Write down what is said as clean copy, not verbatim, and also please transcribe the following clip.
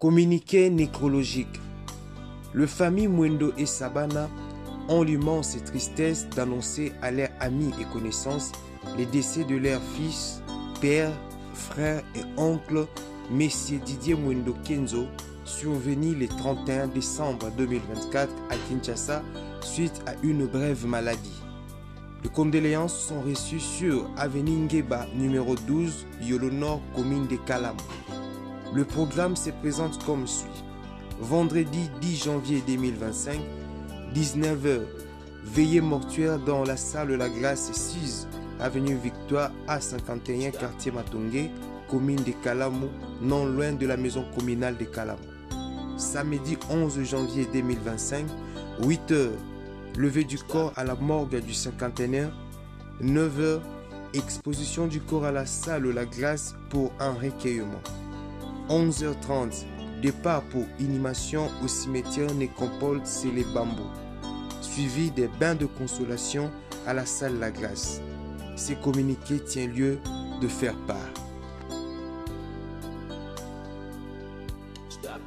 Communiqué nécrologique. Le famille Mwendo et Sabana ont l'immense tristesse d'annoncer à leurs amis et connaissances les décès de leurs fils, pères, frères et oncles, Messieurs Didier Mwendo Kenzo, survenu le 31 décembre 2024 à Kinshasa suite à une brève maladie. Les condoléances sont reçues sur Avenue Ngeba numéro 12, Yolo Nord, commune de Kalamu. Le programme se présente comme suit. Vendredi 10 janvier 2025, 19h, veillée mortuaire dans la salle La Glace 6, avenue Victoire A51, quartier Matongé, commune de Kalamu, non loin de la maison communale de Kalamu. Samedi 11 janvier 2025, 8h, levée du corps à la morgue du cinquantenaire. 9h, exposition du corps à la salle La Glace pour un recueillement. 11h30, départ pour inhumation au cimetière Nécrompole Célé Bambou, suivi des bains de consolation à la salle La Glace. Ce communiqué tient lieu de faire part.